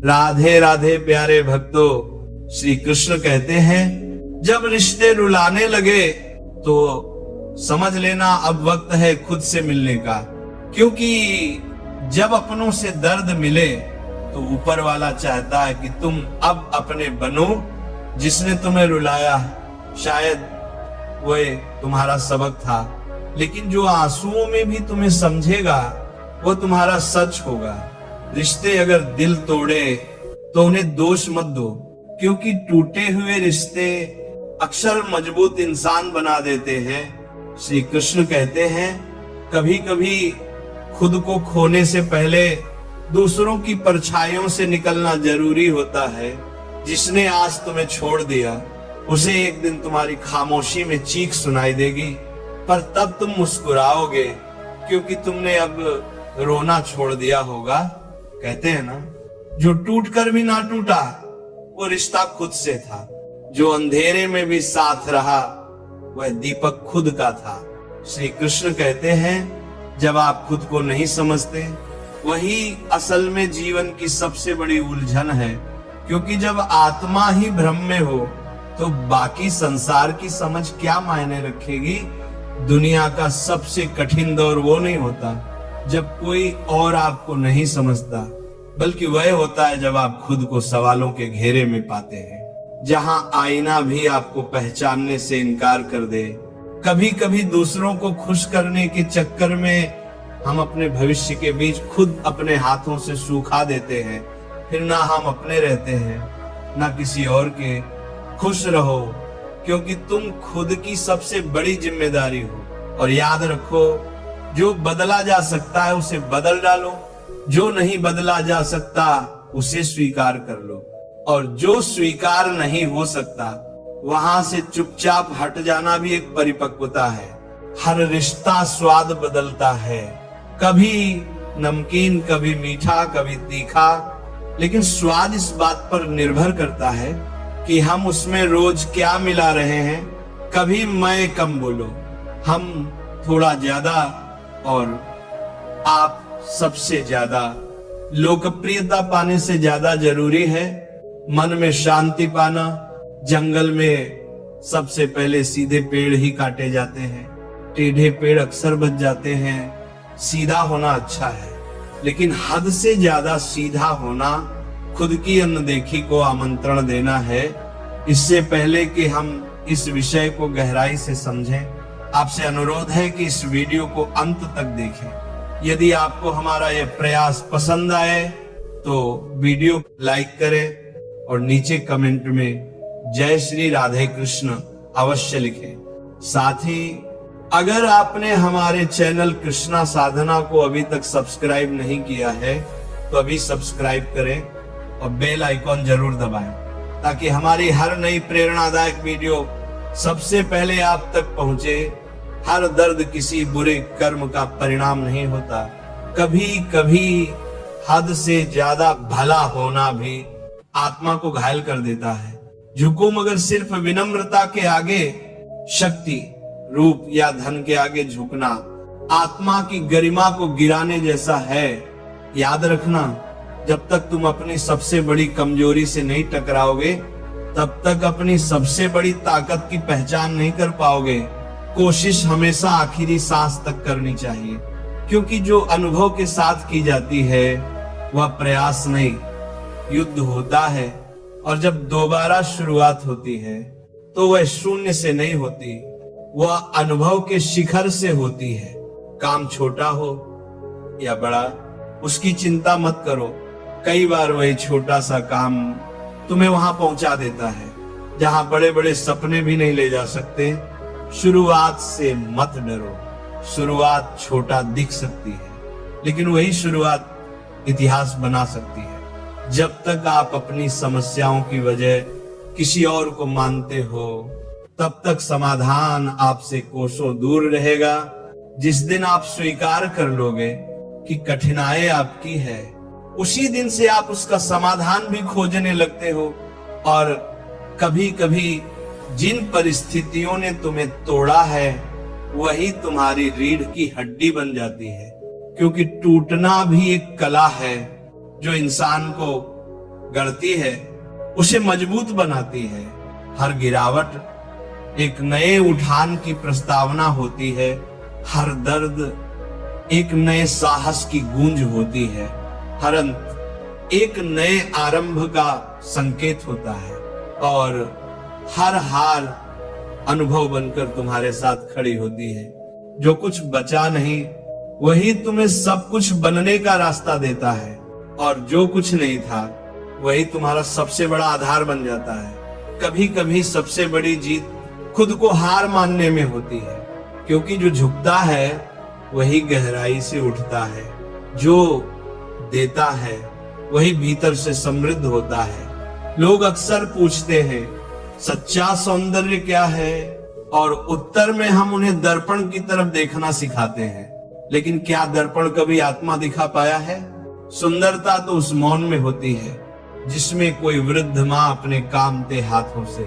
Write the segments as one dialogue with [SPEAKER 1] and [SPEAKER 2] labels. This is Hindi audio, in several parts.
[SPEAKER 1] राधे राधे प्यारे भक्तों, श्री कृष्ण कहते हैं जब रिश्ते रुलाने लगे तो समझ लेना अब वक्त है खुद से मिलने का। क्योंकि जब अपनों से दर्द मिले तो ऊपर वाला चाहता है कि तुम अब अपने बनो। जिसने तुम्हें रुलाया शायद वह तुम्हारा सबक था, लेकिन जो आंसुओं में भी तुम्हें समझेगा वो तुम्हारा सच होगा। रिश्ते अगर दिल तोड़े तो उन्हें दोष मत दो, क्योंकि टूटे हुए रिश्ते अक्सर मजबूत इंसान बना देते हैं। श्री कृष्ण कहते हैं कभी कभी खुद को खोने से पहले दूसरों की परछाइयों से निकलना जरूरी होता है। जिसने आज तुम्हें छोड़ दिया उसे एक दिन तुम्हारी खामोशी में चीख सुनाई देगी, पर तब तुम मुस्कुराओगे क्योंकि तुमने अब रोना छोड़ दिया होगा। कहते हैं ना, जो टूटकर भी ना टूटा वो रिश्ता खुद से था। जो अंधेरे में भी साथ रहा वह दीपक खुद का था। श्री कृष्ण कहते हैं जब आप खुद को नहीं समझते वही असल में जीवन की सबसे बड़ी उलझन है। क्योंकि जब आत्मा ही भ्रम में हो तो बाकी संसार की समझ क्या मायने रखेगी। दुनिया का सबसे कठिन दौर वो नहीं होता जब कोई और आपको नहीं समझता, बल्कि वह होता है जब आप खुद को सवालों के घेरे में पाते हैं, जहां आईना भी आपको पहचानने से इनकार कर दे। कभी कभी दूसरों को खुश करने के चक्कर में हम अपने भविष्य के बीज खुद अपने हाथों से सूखा देते हैं। फिर ना हम अपने रहते हैं ना किसी और के। खुश रहो क्योंकि तुम खुद की सबसे बड़ी जिम्मेदारी हो। और याद रखो, जो बदला जा सकता है उसे बदल डालो, जो नहीं बदला जा सकता उसे स्वीकार कर लो, और जो स्वीकार नहीं हो सकता वहां से चुपचाप हट जाना भी एक परिपक्वता है। हर रिश्ता स्वाद बदलता है, कभी नमकीन, कभी मीठा, कभी तीखा, लेकिन स्वाद इस बात पर निर्भर करता है कि हम उसमें रोज क्या मिला रहे हैं। कभी मैं कम बोलो, हम थोड़ा ज्यादा, और आप सबसे ज्यादा। लोकप्रियता पाने से ज्यादा जरूरी है मन में शांति पाना। जंगल में सबसे पहले सीधे पेड़ ही काटे जाते हैं, टेढ़े पेड़ अक्सर बच जाते हैं। सीधा होना अच्छा है, लेकिन हद से ज्यादा सीधा होना खुद की अनदेखी को आमंत्रण देना है। इससे पहले कि हम इस विषय को गहराई से समझें, आपसे अनुरोध है कि इस वीडियो को अंत तक देखें। यदि आपको हमारा यह प्रयास पसंद आए तो वीडियो लाइक करें और नीचे कमेंट में जय श्री राधे कृष्ण अवश्य लिखें। साथ ही अगर आपने हमारे चैनल कृष्णा साधना को अभी तक सब्सक्राइब नहीं किया है तो अभी सब्सक्राइब करें और बेल आइकॉन जरूर दबाएं, ताकि हमारी हर नई प्रेरणादायक वीडियो सबसे पहले आप तक पहुंचे। हर दर्द किसी बुरे कर्म का परिणाम नहीं होता। कभी कभी हद से ज्यादा भला होना भी आत्मा को घायल कर देता है। झुको मगर सिर्फ विनम्रता के आगे, शक्ति, रूप या धन के आगे झुकना आत्मा की गरिमा को गिराने जैसा है। याद रखना, जब तक तुम अपनी सबसे बड़ी कमजोरी से नहीं टकराओगे तब तक अपनी सबसे बड़ी ताकत की पहचान नहीं कर पाओगे। कोशिश हमेशा आखिरी सांस तक करनी चाहिए, क्योंकि जो अनुभव के साथ की जाती है वह प्रयास नहीं, युद्ध होता है। और जब दोबारा शुरुआत होती है तो वह शून्य से नहीं होती, वह अनुभव के शिखर से होती है। काम छोटा हो या बड़ा, उसकी चिंता मत करो। कई बार वही छोटा सा काम तुम्हें वहां पहुंचा देता है जहां बड़े बड़े सपने भी नहीं ले जा सकते। शुरुआत से मत डरो। शुरुआत छोटा दिख सकती है, लेकिन वही शुरुआत इतिहास बना सकती है। जब तक आप अपनी समस्याओं की वजह किसी और को मानते हो तब तक समाधान आपसे कोसों दूर रहेगा। जिस दिन आप स्वीकार कर लोगे कि कठिनाई आपकी है, उसी दिन से आप उसका समाधान भी खोजने लगते हो। और कभी कभी जिन परिस्थितियों ने तुम्हें तोड़ा है वही तुम्हारी रीढ़ की हड्डी बन जाती है। क्योंकि टूटना भी एक कला है जो इंसान को गढ़ती है उसे मजबूत बनाती है। हर गिरावट एक नए उठान की प्रस्तावना होती है। हर दर्द एक नए साहस की गूंज होती है। हर अंत एक नए आरंभ का संकेत होता है और हर हार अनुभव बनकर तुम्हारे साथ खड़ी होती है। जो कुछ बचा नहीं वही तुम्हें सब कुछ बनने का रास्ता देता है और जो कुछ नहीं था वही तुम्हारा सबसे बड़ा आधार बन जाता है। कभी कभी सबसे बड़ी जीत खुद को हार मानने में होती है, क्योंकि जो झुकता है वही गहराई से उठता है। जो देता है वही भीतर से समृद्ध होता है। लोग अक्सर पूछते हैं सच्चा सौंदर्य क्या है, और उत्तर में हम उन्हें दर्पण की तरफ देखना सिखाते हैं। लेकिन क्या दर्पण कभी आत्मा दिखा पाया है? सुंदरता तो उस मौन में होती है जिसमें कोई वृद्ध माँ अपने कामते हाथों से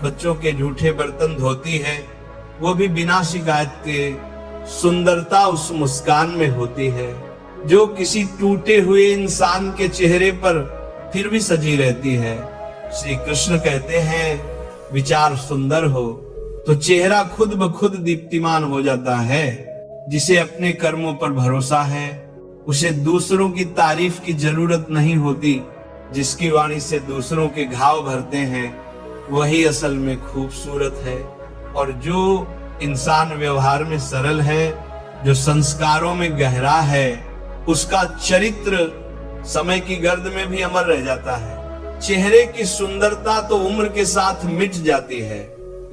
[SPEAKER 1] बच्चों के जूठे बर्तन धोती है, वो भी बिना शिकायत के। सुंदरता उस मुस्कान में होती है जो किसी टूटे हुए इंसान के चेहरे पर फिर भी सजी रहती है। श्री कृष्ण कहते हैं विचार सुंदर हो तो चेहरा खुद ब खुद दीप्तिमान हो जाता है। जिसे अपने कर्मों पर भरोसा है उसे दूसरों की तारीफ की जरूरत नहीं होती। जिसकी वाणी से दूसरों के घाव भरते हैं वही असल में खूबसूरत है। और जो इंसान व्यवहार में सरल है, जो संस्कारों में गहरा है, उसका चरित्र समय की गर्द में भी अमर रह जाता है। चेहरे की सुंदरता तो उम्र के साथ मिट जाती है,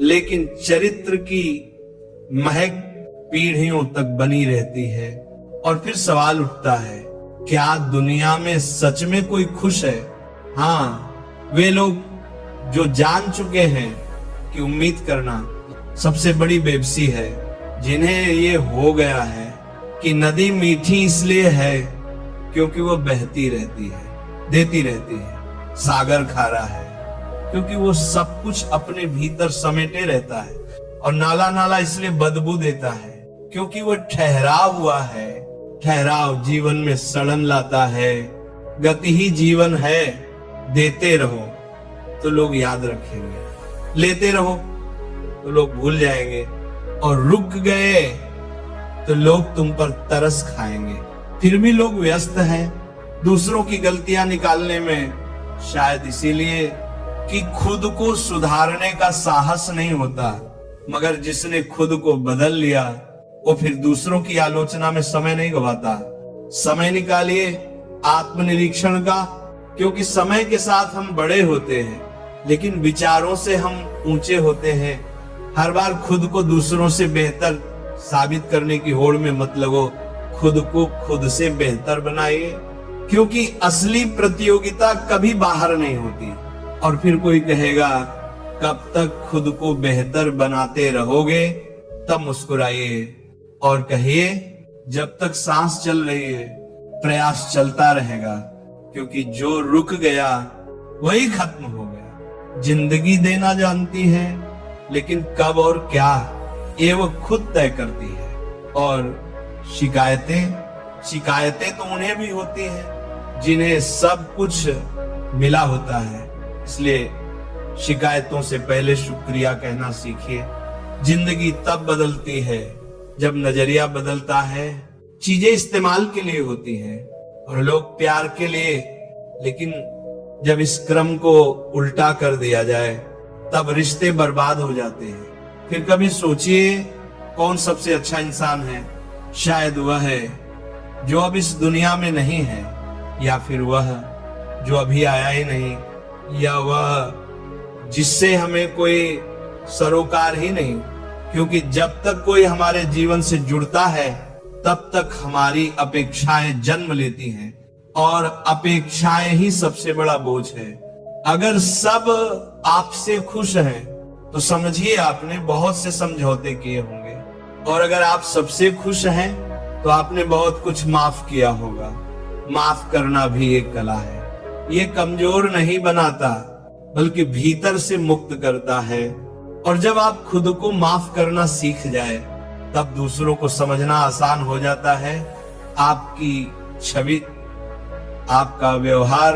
[SPEAKER 1] लेकिन चरित्र की महक पीढ़ियों तक बनी रहती है। और फिर सवाल उठता है, क्या दुनिया में सच में कोई खुश है? हाँ, वे लोग जो जान चुके हैं कि उम्मीद करना सबसे बड़ी बेबसी है, जिन्हें ये हो गया है कि नदी मीठी इसलिए है क्योंकि वो बहती रहती है, देती रहती है। सागर खारा है क्योंकि वो सब कुछ अपने भीतर समेटे रहता है। और नाला नाला इसलिए बदबू देता है क्योंकि वो ठहरा हुआ है। ठहराव जीवन में सड़न लाता है। गति ही जीवन है। देते रहो तो लोग याद रखेंगे, लेते रहो तो लोग भूल जाएंगे, और रुक गए तो लोग तुम पर तरस खाएंगे। फिर भी लोग व्यस्त हैं दूसरों की गलतियां निकालने में, शायद इसीलिए कि खुद को सुधारने का साहस नहीं होता। मगर जिसने खुद को बदल लिया वो फिर दूसरों की आलोचना में समय नहीं गवाता। समय निकालिए आत्मनिरीक्षण का, क्योंकि समय के साथ हम बड़े होते हैं लेकिन विचारों से हम ऊंचे होते हैं। हर बार खुद को दूसरों से बेहतर साबित करने की होड़ में मत लगो। खुद को खुद से बेहतर बनाइए, क्योंकि असली प्रतियोगिता कभी बाहर नहीं होती। और फिर कोई कहेगा कब तक खुद को बेहतर बनाते रहोगे? तब मुस्कुराइए और कहिए जब तक सांस चल रही है प्रयास चलता रहेगा, क्योंकि जो रुक गया वही खत्म हो गया। जिंदगी देना जानती है लेकिन कब और क्या ये वो खुद तय करती है। और शिकायतें तो उन्हें भी होती हैं जिन्हें सब कुछ मिला होता है। इसलिए शिकायतों से पहले शुक्रिया कहना सीखिए। जिंदगी तब बदलती है जब नजरिया बदलता है। चीजें इस्तेमाल के लिए होती हैं और लोग प्यार के लिए, लेकिन जब इस क्रम को उल्टा कर दिया जाए तब रिश्ते बर्बाद हो जाते हैं। फिर कभी सोचिए कौन सबसे अच्छा इंसान है? शायद वह है जो अब इस दुनिया में नहीं है, या फिर वह जो अभी आया ही नहीं, या वह जिससे हमें कोई सरोकार ही नहीं। क्योंकि जब तक कोई हमारे जीवन से जुड़ता है तब तक हमारी अपेक्षाएं जन्म लेती हैं, और अपेक्षाएं ही सबसे बड़ा बोझ है। अगर सब आपसे खुश हैं तो समझिए आपने बहुत से समझौते किए होंगे, और अगर आप सबसे खुश हैं तो आपने बहुत कुछ माफ किया होगा। माफ करना भी एक कला है। ये कमजोर नहीं बनाता बल्कि भीतर से मुक्त करता है। और जब आप खुद को माफ करना सीख जाए तब दूसरों को समझना आसान हो जाता है। आपकी छवि, आपका व्यवहार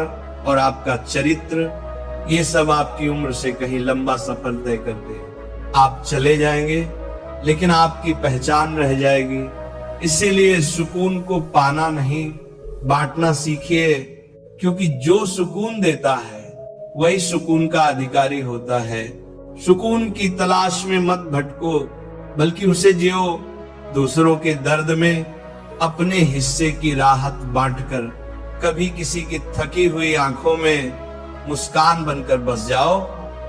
[SPEAKER 1] और आपका चरित्र, ये सब आपकी उम्र से कहीं लंबा सफर तय करते हैं। आप चले जाएंगे लेकिन आपकी पहचान रह जाएगी। इसीलिए सुकून को पाना नहीं, बांटना सीखिए, क्योंकि जो सुकून देता है वही सुकून का अधिकारी होता है। सुकून की तलाश में मत भटको, बल्कि उसे जियो। दूसरों के दर्द में अपने हिस्से की राहत बांटकर कभी किसी की थकी हुई आंखों में मुस्कान बनकर बस जाओ।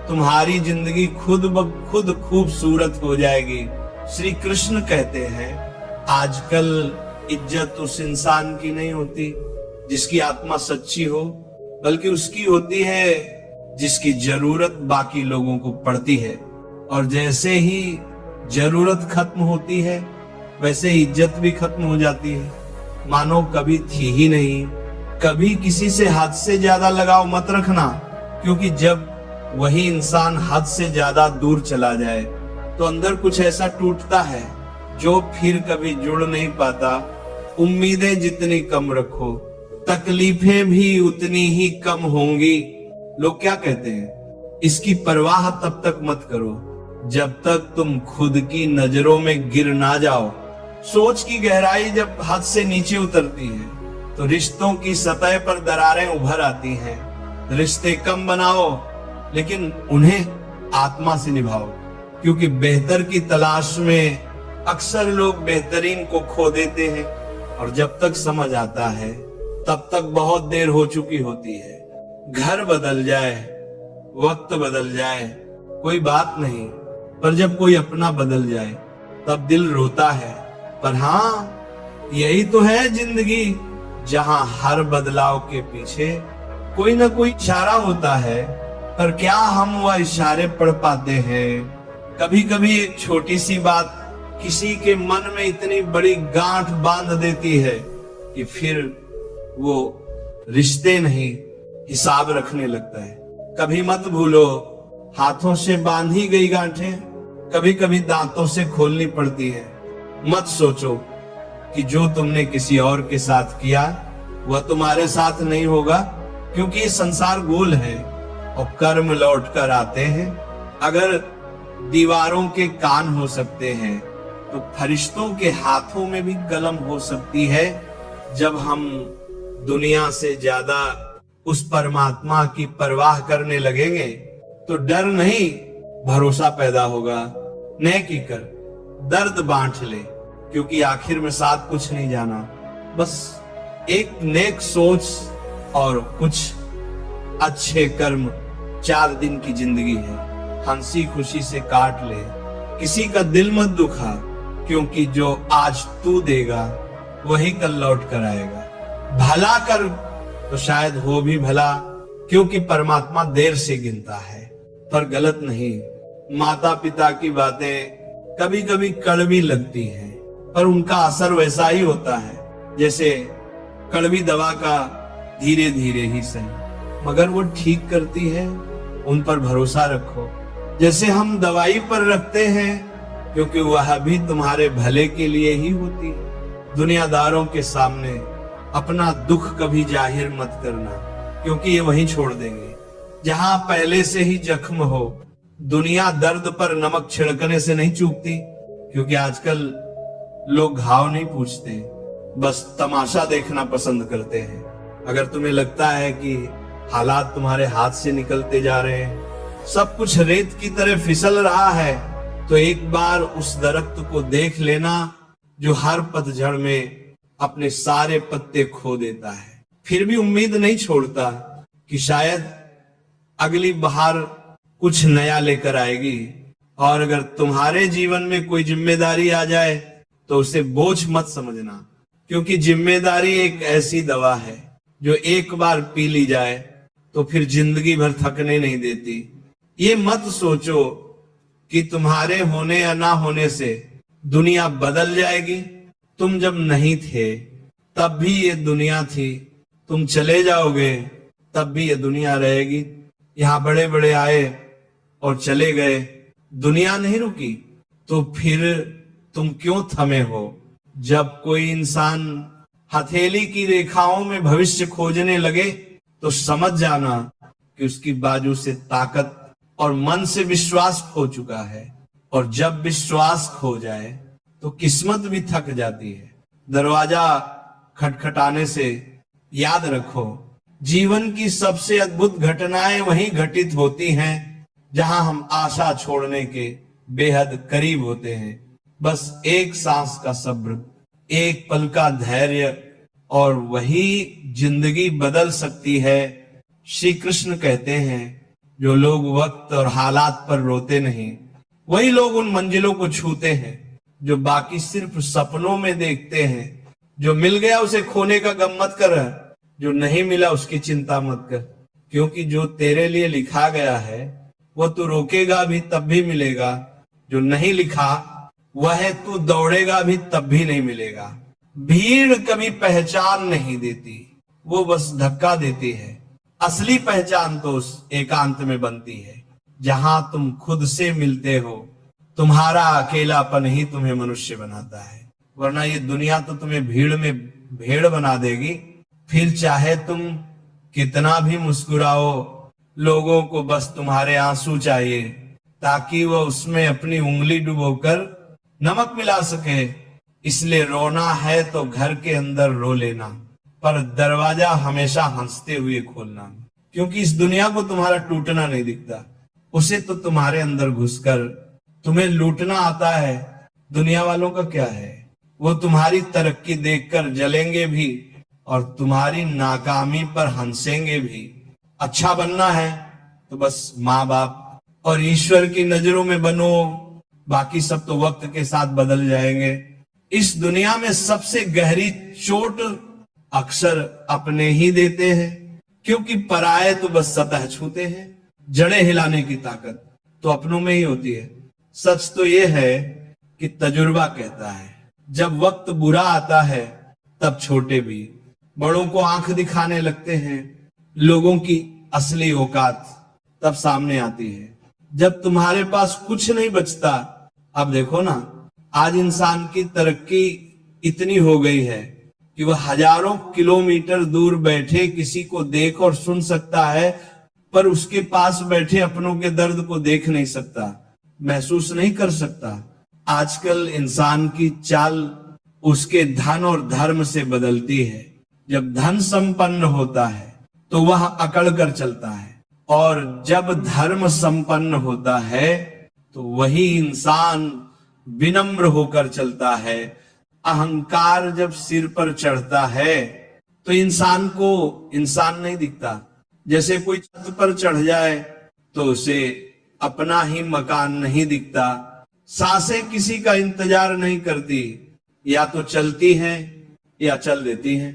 [SPEAKER 1] तुम्हारी जिंदगी खुद ब खुद खूबसूरत हो जाएगी। श्री कृष्ण कहते हैं, आजकल इज्जत उस इंसान की नहीं होती जिसकी आत्मा सच्ची हो, बल्कि उसकी होती है जिसकी जरूरत बाकी लोगों को पड़ती है। और जैसे ही जरूरत खत्म होती है वैसे इज्जत भी खत्म हो जाती है, मानो कभी थी ही नहीं। कभी किसी से हद से ज्यादा लगाव मत रखना, क्योंकि जब वही इंसान हद से ज्यादा दूर चला जाए तो अंदर कुछ ऐसा टूटता है जो फिर कभी जुड़ नहीं पाता। उम्मीदें जितनी कम रखो, तकलीफें भी उतनी ही कम होंगी। लोग क्या कहते हैं, इसकी परवाह तब तक मत करो जब तक तुम खुद की नजरों में गिर ना जाओ। सोच की गहराई जब हद से नीचे उतरती है तो रिश्तों की सतह पर दरारें उभर आती हैं। रिश्ते कम बनाओ लेकिन उन्हें आत्मा से निभाओ, क्योंकि बेहतर की तलाश में अक्सर लोग बेहतरीन को खो देते हैं, और जब तक समझ आता है तब तक बहुत देर हो चुकी होती है। घर बदल जाए, वक्त बदल जाए, कोई बात नहीं, पर जब कोई अपना बदल जाए तब दिल रोता है। पर हाँ, यही तो है जिंदगी, जहां हर बदलाव के पीछे कोई ना कोई इशारा होता है। पर क्या हम वह इशारे पढ़ पाते हैं? कभी कभी एक छोटी सी बात किसी के मन में इतनी बड़ी गांठ बांध देती है कि फिर वो रिश्ते नहीं, हिसाब रखने लगता है। कभी मत भूलो, हाथों से बांधी गई गांठें कभी कभी दांतों से खोलनी पड़ती है। मत सोचो कि जो तुमने किसी और के साथ किया वह तुम्हारे साथ नहीं होगा, क्योंकि ये संसार गोल है और कर्म लौट कर आते हैं। अगर दीवारों के कान हो सकते हैं तो फरिश्तों के हाथों में भी कलम हो सकती है। जब हम दुनिया से ज्यादा उस परमात्मा की परवाह करने लगेंगे तो डर नहीं, भरोसा पैदा होगा। नेकी कर, दर्द बांट ले, क्योंकि आखिर में साथ कुछ नहीं जाना, बस एक नेक सोच और कुछ अच्छे कर्म। 4 दिन की जिंदगी है, हंसी खुशी से काट ले। किसी का दिल मत दुखा, क्योंकि जो आज तू देगा वही कल लौट कर आएगा। भला कर तो शायद हो भी भला, क्योंकि परमात्मा देर से गिनता है, पर गलत नहीं। माता पिता की बातें कभी कभी कड़वी लगती हैं, पर उनका असर वैसा ही होता है जैसे कड़वी दवा का धीरे धीरे ही सही, मगर वो ठीक करती है। उन पर भरोसा रखो, जैसे हम दवाई पर रखते हैं, क्योंकि वह भी तुम्हारे भले के लिए ही होती है। दुनियादारों के सामने अपना दुख कभी जाहिर मत करना, क्योंकि ये वहीं छोड़ देंगे जहां पहले से ही जख्म हो। दुनिया दर्द पर नमक छिड़कने से नहीं चूकती, क्योंकि आजकल लोग घाव नहीं पूछते, बस तमाशा देखना पसंद करते हैं। अगर तुम्हें लगता है कि हालात तुम्हारे हाथ से निकलते जा रहे हैं, सब कुछ रेत की तरह फिसल रहा है, तो एक बार उस दरख्त को देख लेना जो हर पतझड़ में अपने सारे पत्ते खो देता है, फिर भी उम्मीद नहीं छोड़ता कि शायद अगली बहार कुछ नया लेकर आएगी। और अगर तुम्हारे जीवन में कोई जिम्मेदारी आ जाए तो उसे बोझ मत समझना, क्योंकि जिम्मेदारी एक ऐसी दवा है जो एक बार पी ली जाए तो फिर जिंदगी भर थकने नहीं देती। ये मत सोचो कि तुम्हारे होने या ना होने से दुनिया बदल जाएगी। तुम जब नहीं थे तब भी ये दुनिया थी, तुम चले जाओगे तब भी ये दुनिया रहेगी। यहाँ बड़े बड़े आए और चले गए, दुनिया नहीं रुकी, तो फिर तुम क्यों थमे हो? जब कोई इंसान हथेली की रेखाओं में भविष्य खोजने लगे तो समझ जाना कि उसकी बाजू से ताकत और मन से विश्वास खो चुका है। और जब विश्वास खो जाए तो किस्मत भी थक जाती है। दरवाजा खटखटाने से याद रखो, जीवन की सबसे अद्भुत घटनाएं वहीं घटित होती हैं जहां हम आशा छोड़ने के बेहद करीब होते हैं। बस एक सांस का सब्र, एक पल का धैर्य, और वही जिंदगी बदल सकती है। श्री कृष्ण कहते हैं, जो लोग वक्त और हालात पर रोते नहीं, वही लोग उन मंजिलों को छूते हैं जो बाकी सिर्फ सपनों में देखते हैं। जो मिल गया उसे खोने का गम मत कर, जो नहीं मिला उसकी चिंता मत कर, क्योंकि जो तेरे लिए लिखा गया है वो तू रोकेगा भी तब भी मिलेगा। जो नहीं लिखा वह तू दौड़ेगा भी तब भी नहीं मिलेगा। भीड़ कभी पहचान नहीं देती, वो बस धक्का देती है। असली पहचान तो उस एकांत में बनती है जहां तुम खुद से मिलते हो। तुम्हारा अकेलापन ही तुम्हें मनुष्य बनाता है, वरना ये दुनिया तो तुम्हें भीड़ में भेड़ बना देगी। फिर चाहे तुम कितना भी मुस्कुराओ, लोगों को बस तुम्हारे आंसू चाहिए ताकि वह उसमें अपनी उंगली डुबोकर नमक मिला सके। इसलिए रोना है तो घर के अंदर रो लेना, पर दरवाजा हमेशा हंसते हुए खोलना, क्योंकि इस दुनिया को तुम्हारा टूटना नहीं दिखता, उसे तो तुम्हारे अंदर घुसकर तुम्हें लूटना आता है। दुनिया वालों का क्या है, वो तुम्हारी तरक्की देखकर जलेंगे भी और तुम्हारी नाकामी पर हंसेंगे भी। अच्छा बनना है तो बस माँ बाप और ईश्वर की नजरों में बनो, बाकी सब तो वक्त के साथ बदल जाएंगे। इस दुनिया में सबसे गहरी चोट अक्सर अपने ही देते हैं, क्योंकि पराये तो बस सतह छूते हैं। जड़ें हिलाने की ताकत तो अपनों में ही होती है। सच तो यह है कि तजुर्बा कहता है, जब वक्त बुरा आता है तब छोटे भी बड़ों को आंख दिखाने लगते हैं। लोगों की असली औकात तब सामने आती है जब तुम्हारे पास कुछ नहीं बचता। अब देखो ना, आज इंसान की तरक्की इतनी हो गई है कि वह हजारों किलोमीटर दूर बैठे किसी को देख और सुन सकता है, पर उसके पास बैठे अपनों के दर्द को देख नहीं सकता, महसूस नहीं कर सकता। आजकल इंसान की चाल उसके धन और धर्म से बदलती है। जब धन संपन्न होता है तो वह अकड़ कर चलता है, और जब धर्म संपन्न होता है तो वही इंसान विनम्र होकर चलता है। अहंकार जब सिर पर चढ़ता है तो इंसान को इंसान नहीं दिखता। जैसे कोई छत पर चढ़ जाए तो उसे अपना ही मकान नहीं दिखता। सांसें किसी का इंतजार नहीं करती, या तो चलती हैं या चल देती हैं।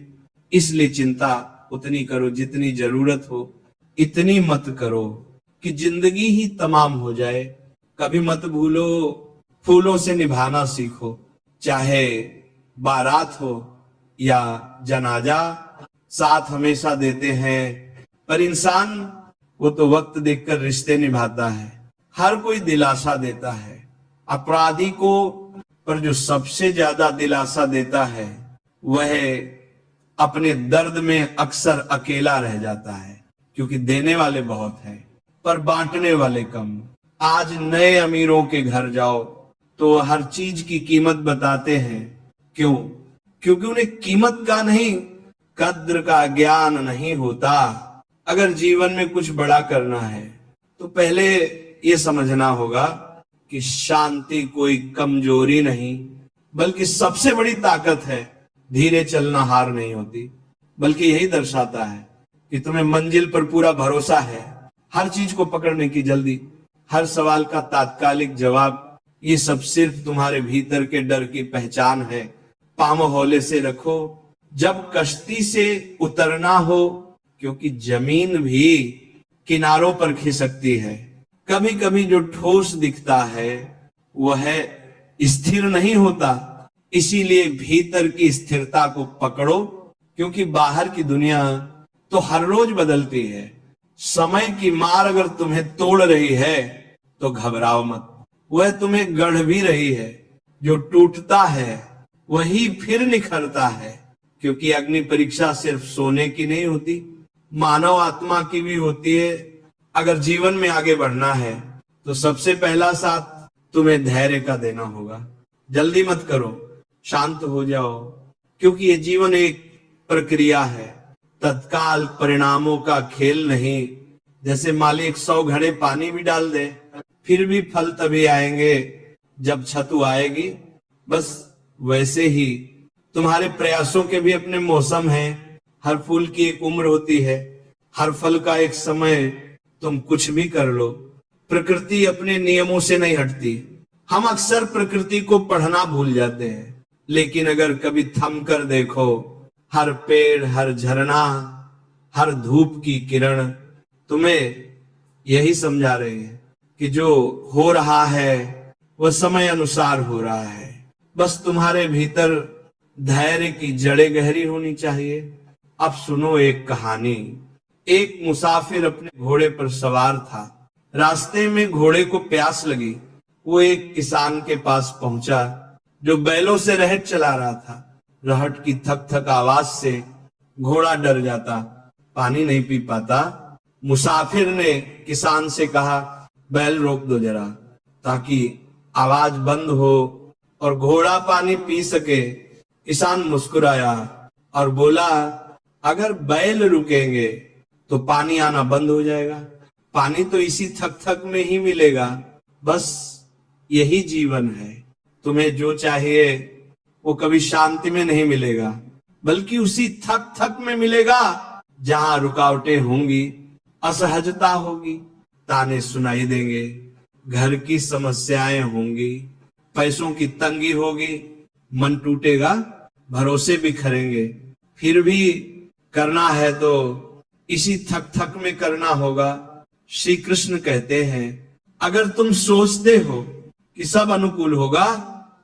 [SPEAKER 1] इसलिए चिंता उतनी करो जितनी जरूरत हो, इतनी मत करो कि जिंदगी ही तमाम हो जाए। कभी मत भूलो, फूलों से निभाना सीखो, चाहे बारात हो या जनाजा, साथ हमेशा देते हैं। पर इंसान वो तो वक्त देखकर रिश्ते निभाता है। हर कोई दिलासा देता है अपराधी को, पर जो सबसे ज्यादा दिलासा देता है वह अपने दर्द में अक्सर अकेला रह जाता है, क्योंकि देने वाले बहुत हैं पर बांटने वाले कम। आज नए अमीरों के घर जाओ तो हर चीज की कीमत बताते हैं। क्यों? क्योंकि उन्हें कीमत का नहीं, कद्र का ज्ञान नहीं होता। अगर जीवन में कुछ बड़ा करना है तो पहले ये समझना होगा कि शांति कोई कमजोरी नहीं बल्कि सबसे बड़ी ताकत है। धीरे चलना हार नहीं होती, बल्कि यही दर्शाता है कि तुम्हें मंजिल पर पूरा भरोसा है। हर चीज को पकड़ने की जल्दी, हर सवाल का तात्कालिक जवाब, ये सब सिर्फ तुम्हारे भीतर के डर की पहचान है। पांव हौले से रखो जब कश्ती से उतरना हो, क्योंकि जमीन भी किनारों पर खिसकती है। कभी कभी जो ठोस दिखता है वह स्थिर नहीं होता, इसीलिए भीतर की स्थिरता को पकड़ो, क्योंकि बाहर की दुनिया तो हर रोज बदलती है। समय की मार अगर तुम्हें तोड़ रही है तो घबराओ मत, वह तुम्हें गढ़ भी रही है। जो टूटता है वही फिर निखरता है, क्योंकि अग्नि परीक्षा सिर्फ सोने की नहीं होती, मानव आत्मा की भी होती है। अगर जीवन में आगे बढ़ना है तो सबसे पहला साथ तुम्हें धैर्य का देना होगा। जल्दी मत करो, शांत हो जाओ, क्योंकि ये जीवन एक प्रक्रिया है, तत्काल परिणामों का खेल नहीं। जैसे मालिक 100 घड़े पानी भी डाल दे, फिर भी फल तभी आएंगे जब छतु आएगी। बस वैसे ही तुम्हारे प्रयासों के भी अपने मौसम हैं। हर फूल की एक उम्र होती है, हर फल का एक समय। तुम कुछ भी कर लो, प्रकृति अपने नियमों से नहीं हटती। हम अक्सर प्रकृति को पढ़ना भूल जाते हैं, लेकिन अगर कभी थम कर देखो, हर पेड़, हर झरना, हर धूप की किरण तुम्हें यही समझा रहे हैं कि जो हो रहा है वह समय अनुसार हो रहा है। बस तुम्हारे भीतर धैर्य की जड़ें गहरी होनी चाहिए। अब सुनो एक कहानी। एक मुसाफिर अपने घोड़े पर सवार था। रास्ते में घोड़े को प्यास लगी। वो एक किसान के पास पहुंचा जो बैलों से रहट चला रहा था। रहट की थक थक आवाज से घोड़ा डर जाता, पानी नहीं पी पाता। मुसाफिर ने किसान से कहा, बैल रोक दो जरा, ताकि आवाज बंद हो और घोड़ा पानी पी सके। किसान मुस्कुराया और बोला, अगर बैल रुकेंगे तो पानी आना बंद हो जाएगा। पानी तो इसी थक थक में ही मिलेगा। बस यही जीवन है। तुम्हें जो चाहिए वो कभी शांति में नहीं मिलेगा, बल्कि उसी थक थक में मिलेगा जहां रुकावटें होंगी, असहजता होगी, ताने सुनाई देंगे, घर की समस्याएं होंगी, पैसों की तंगी होगी, मन टूटेगा, भरोसे बिखरेंगे। फिर भी करना है तो इसी थक थक में करना होगा। श्री कृष्ण कहते हैं, अगर तुम सोचते हो कि सब अनुकूल होगा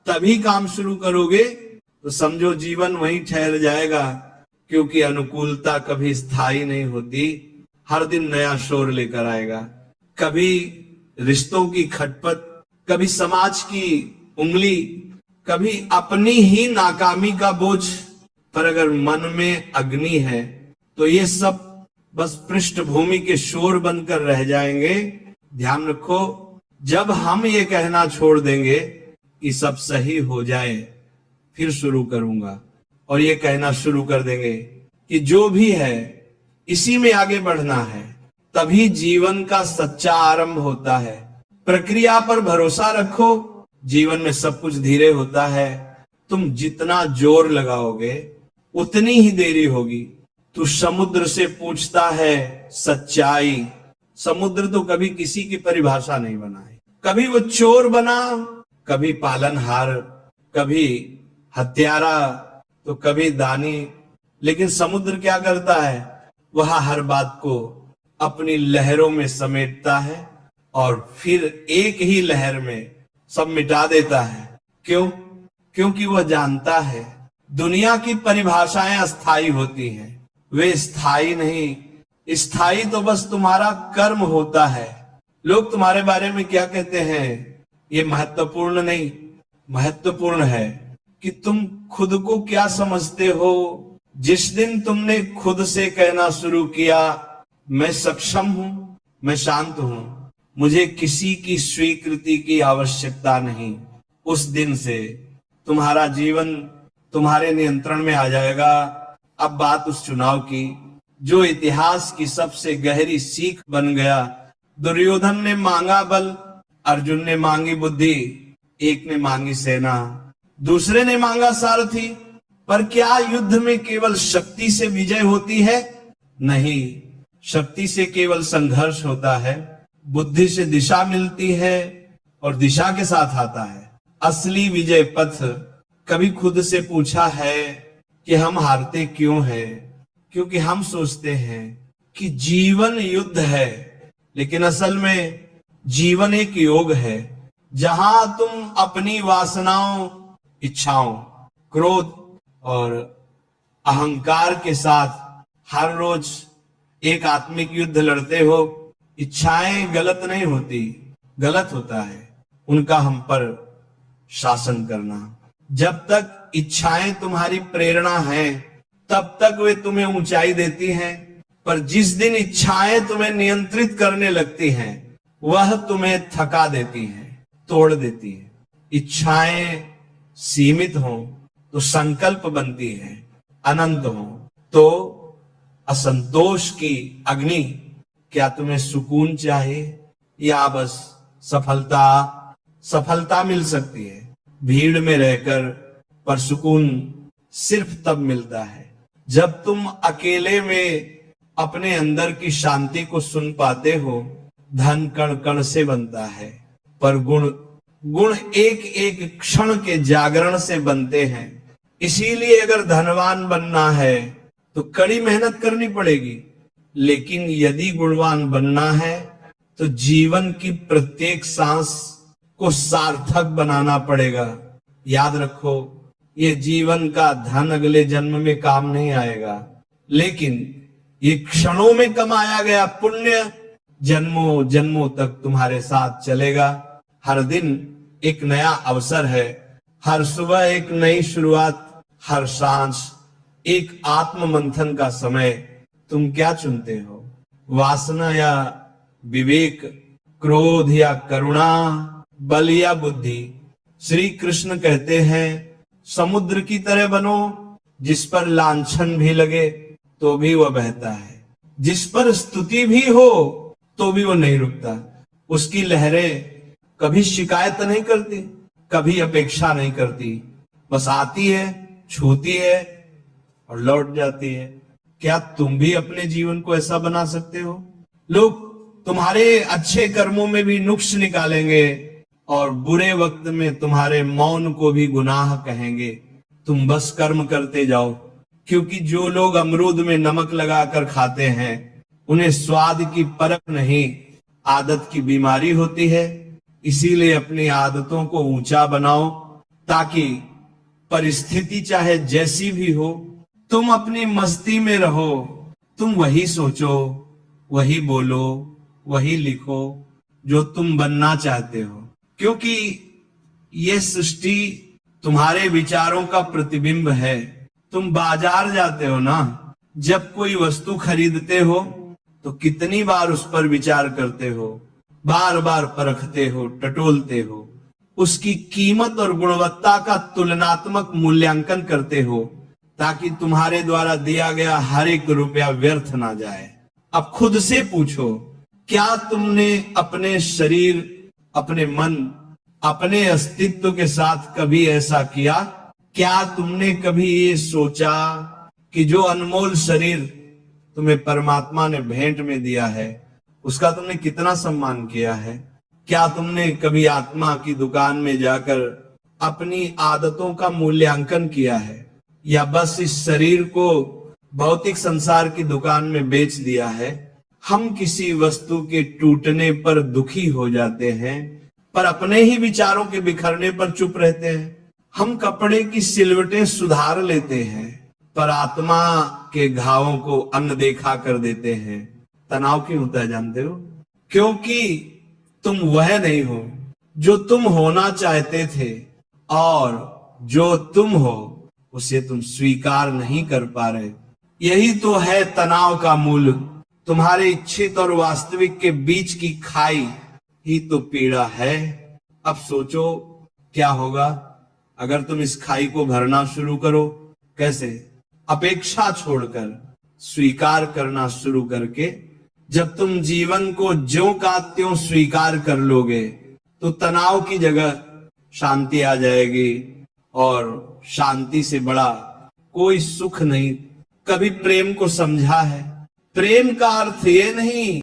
[SPEAKER 1] तभी काम शुरू करोगे तो समझो जीवन वहीं ठहर जाएगा, क्योंकि अनुकूलता कभी स्थायी नहीं होती। हर दिन नया शोर लेकर आएगा। कभी रिश्तों की खटपट, कभी समाज की उंगली, कभी अपनी ही नाकामी का बोझ। पर अगर मन में अग्नि है तो ये सब बस पृष्ठभूमि के शोर बनकर रह जाएंगे। ध्यान रखो, जब हम ये कहना छोड़ देंगे कि सब सही हो जाए, फिर शुरू करूंगा, और ये कहना शुरू कर देंगे कि जो भी है इसी में आगे बढ़ना है, तभी जीवन का सच्चा आरंभ होता है। प्रक्रिया पर भरोसा रखो, जीवन में सब कुछ धीरे होता है। तुम जितना जोर लगाओगे उतनी ही देरी होगी। तू समुद्र से पूछता है सच्चाई। समुद्र तो कभी किसी की परिभाषा नहीं बनाई। कभी वो चोर बना, कभी पालनहार, कभी हत्यारा, तो कभी दानी। लेकिन समुद्र क्या करता है? वह हर बात को अपनी लहरों में समेटता है और फिर एक ही लहर में सब मिटा देता है। क्यों? क्योंकि वह जानता है दुनिया की परिभाषाएं अस्थाई होती हैं, वे स्थायी नहीं। स्थायी तो बस तुम्हारा कर्म होता है। लोग तुम्हारे बारे में क्या कहते हैं ये महत्वपूर्ण नहीं, महत्वपूर्ण है कि तुम खुद को क्या समझते हो। जिस दिन तुमने खुद से कहना शुरू किया, मैं सक्षम हूं, मैं शांत हूं, मुझे किसी की स्वीकृति की आवश्यकता नहीं, उस दिन से तुम्हारा जीवन तुम्हारे नियंत्रण में आ जाएगा। अब बात उस चुनाव की जो इतिहास की सबसे गहरी सीख बन गया। दुर्योधन ने मांगा बल, अर्जुन ने मांगी बुद्धि, एक ने मांगी सेना, दूसरे ने मांगा सारथी। पर क्या युद्ध में केवल शक्ति से विजय होती है? नहीं, शक्ति से केवल संघर्ष होता है। बुद्धि से दिशा मिलती है और दिशा के साथ आता है असली विजय पथ। कभी खुद से पूछा है कि हम हारते क्यों हैं? क्योंकि हम सोचते हैं कि जीवन युद्ध है, लेकिन असल में जीवन एक योग है जहां तुम अपनी वासनाओं, इच्छाओं, क्रोध और अहंकार के साथ हर रोज एक आत्मिक युद्ध लड़ते हो। इच्छाएं गलत नहीं होती, गलत होता है उनका हम पर शासन करना। जब तक इच्छाएं तुम्हारी प्रेरणा हैं, तब तक वे तुम्हें ऊंचाई देती हैं। पर जिस दिन इच्छाएं तुम्हें नियंत्रित करने लगती हैं, वह तुम्हें थका देती है, तोड़ देती है। इच्छाएं सीमित हो तो संकल्प बनती है, अनंत हो तो असंतोष की अग्नि। क्या तुम्हें सुकून चाहिए या बस सफलता मिल सकती है भीड़ में रहकर, पर सुकून सिर्फ तब मिलता है जब तुम अकेले में अपने अंदर की शांति को सुन पाते हो। धन कण कण से बनता है, पर गुण एक एक क्षण के जागरण से बनते हैं। इसीलिए अगर धनवान बनना है तो कड़ी मेहनत करनी पड़ेगी, लेकिन यदि गुणवान बनना है तो जीवन की प्रत्येक सांस को सार्थक बनाना पड़ेगा। याद रखो, ये जीवन का धन अगले जन्म में काम नहीं आएगा, लेकिन ये क्षणों में कमाया गया पुण्य जन्मों जन्मों तक तुम्हारे साथ चलेगा। हर दिन एक नया अवसर है, हर सुबह एक नई शुरुआत, हर सांस एक आत्म मंथन का समय। तुम क्या चुनते हो, वासना या विवेक, क्रोध या करुणा, बल या बुद्धि? श्री कृष्ण कहते हैं, समुद्र की तरह बनो, जिस पर लांछन भी लगे तो भी वह बहता है, जिस पर स्तुति भी हो तो भी वो नहीं रुकता। उसकी लहरें कभी शिकायत नहीं करती, कभी अपेक्षा नहीं करती, बस आती है, छूती है और लौट जाती है। क्या तुम भी अपने जीवन को ऐसा बना सकते हो? लोग तुम्हारे अच्छे कर्मों में भी नुक्स निकालेंगे और बुरे वक्त में तुम्हारे मौन को भी गुनाह कहेंगे। तुम बस कर्म करते जाओ, क्योंकि जो लोग अमरूद में नमक लगाकर खाते हैं उन्हें स्वाद की परख नहीं, आदत की बीमारी होती है। इसीलिए अपनी आदतों को ऊंचा बनाओ, ताकि परिस्थिति चाहे जैसी भी हो, तुम अपनी मस्ती में रहो। तुम वही सोचो, वही बोलो, वही लिखो जो तुम बनना चाहते हो, क्योंकि ये सृष्टि तुम्हारे विचारों का प्रतिबिंब है। तुम बाजार जाते हो ना, जब कोई वस्तु खरीदते हो तो कितनी बार उस पर विचार करते हो, बार बार परखते हो, टटोलते हो, उसकी कीमत और गुणवत्ता का तुलनात्मक मूल्यांकन करते हो, ताकि तुम्हारे द्वारा दिया गया हर एक रुपया व्यर्थ ना जाए। अब खुद से पूछो, क्या तुमने अपने शरीर, अपने मन, अपने अस्तित्व के साथ कभी ऐसा किया? क्या तुमने कभी ये सोचा कि जो अनमोल शरीर तुम्हें परमात्मा ने भेंट में दिया है, उसका तुमने कितना सम्मान किया है? क्या तुमने कभी आत्मा की दुकान में जाकर अपनी आदतों का मूल्यांकन किया है, या बस इस शरीर को भौतिक संसार की दुकान में बेच दिया है? हम किसी वस्तु के टूटने पर दुखी हो जाते हैं, पर अपने ही विचारों के बिखरने पर चुप रहते हैं। हम कपड़े की सिलवटें सुधार लेते हैं, पर आत्मा के घावों को अनदेखा कर देते हैं। तनाव क्यों होता है जानते हो? क्योंकि तुम वह नहीं हो जो तुम होना चाहते थे, और जो तुम हो उसे तुम स्वीकार नहीं कर पा रहे। यही तो है तनाव का मूल। तुम्हारे इच्छित और वास्तविक के बीच की खाई ही तो पीड़ा है। अब सोचो क्या होगा अगर तुम इस खाई को भरना शुरू करो। कैसे? अपेक्षा छोड़कर स्वीकार करना शुरू करके जब तुम जीवन को ज्यों का त्यों स्वीकार कर लोगे, तो तनाव की जगह शांति आ जाएगी, और शांति से बड़ा कोई सुख नहीं। कभी प्रेम को समझा है? प्रेम का अर्थ ये नहीं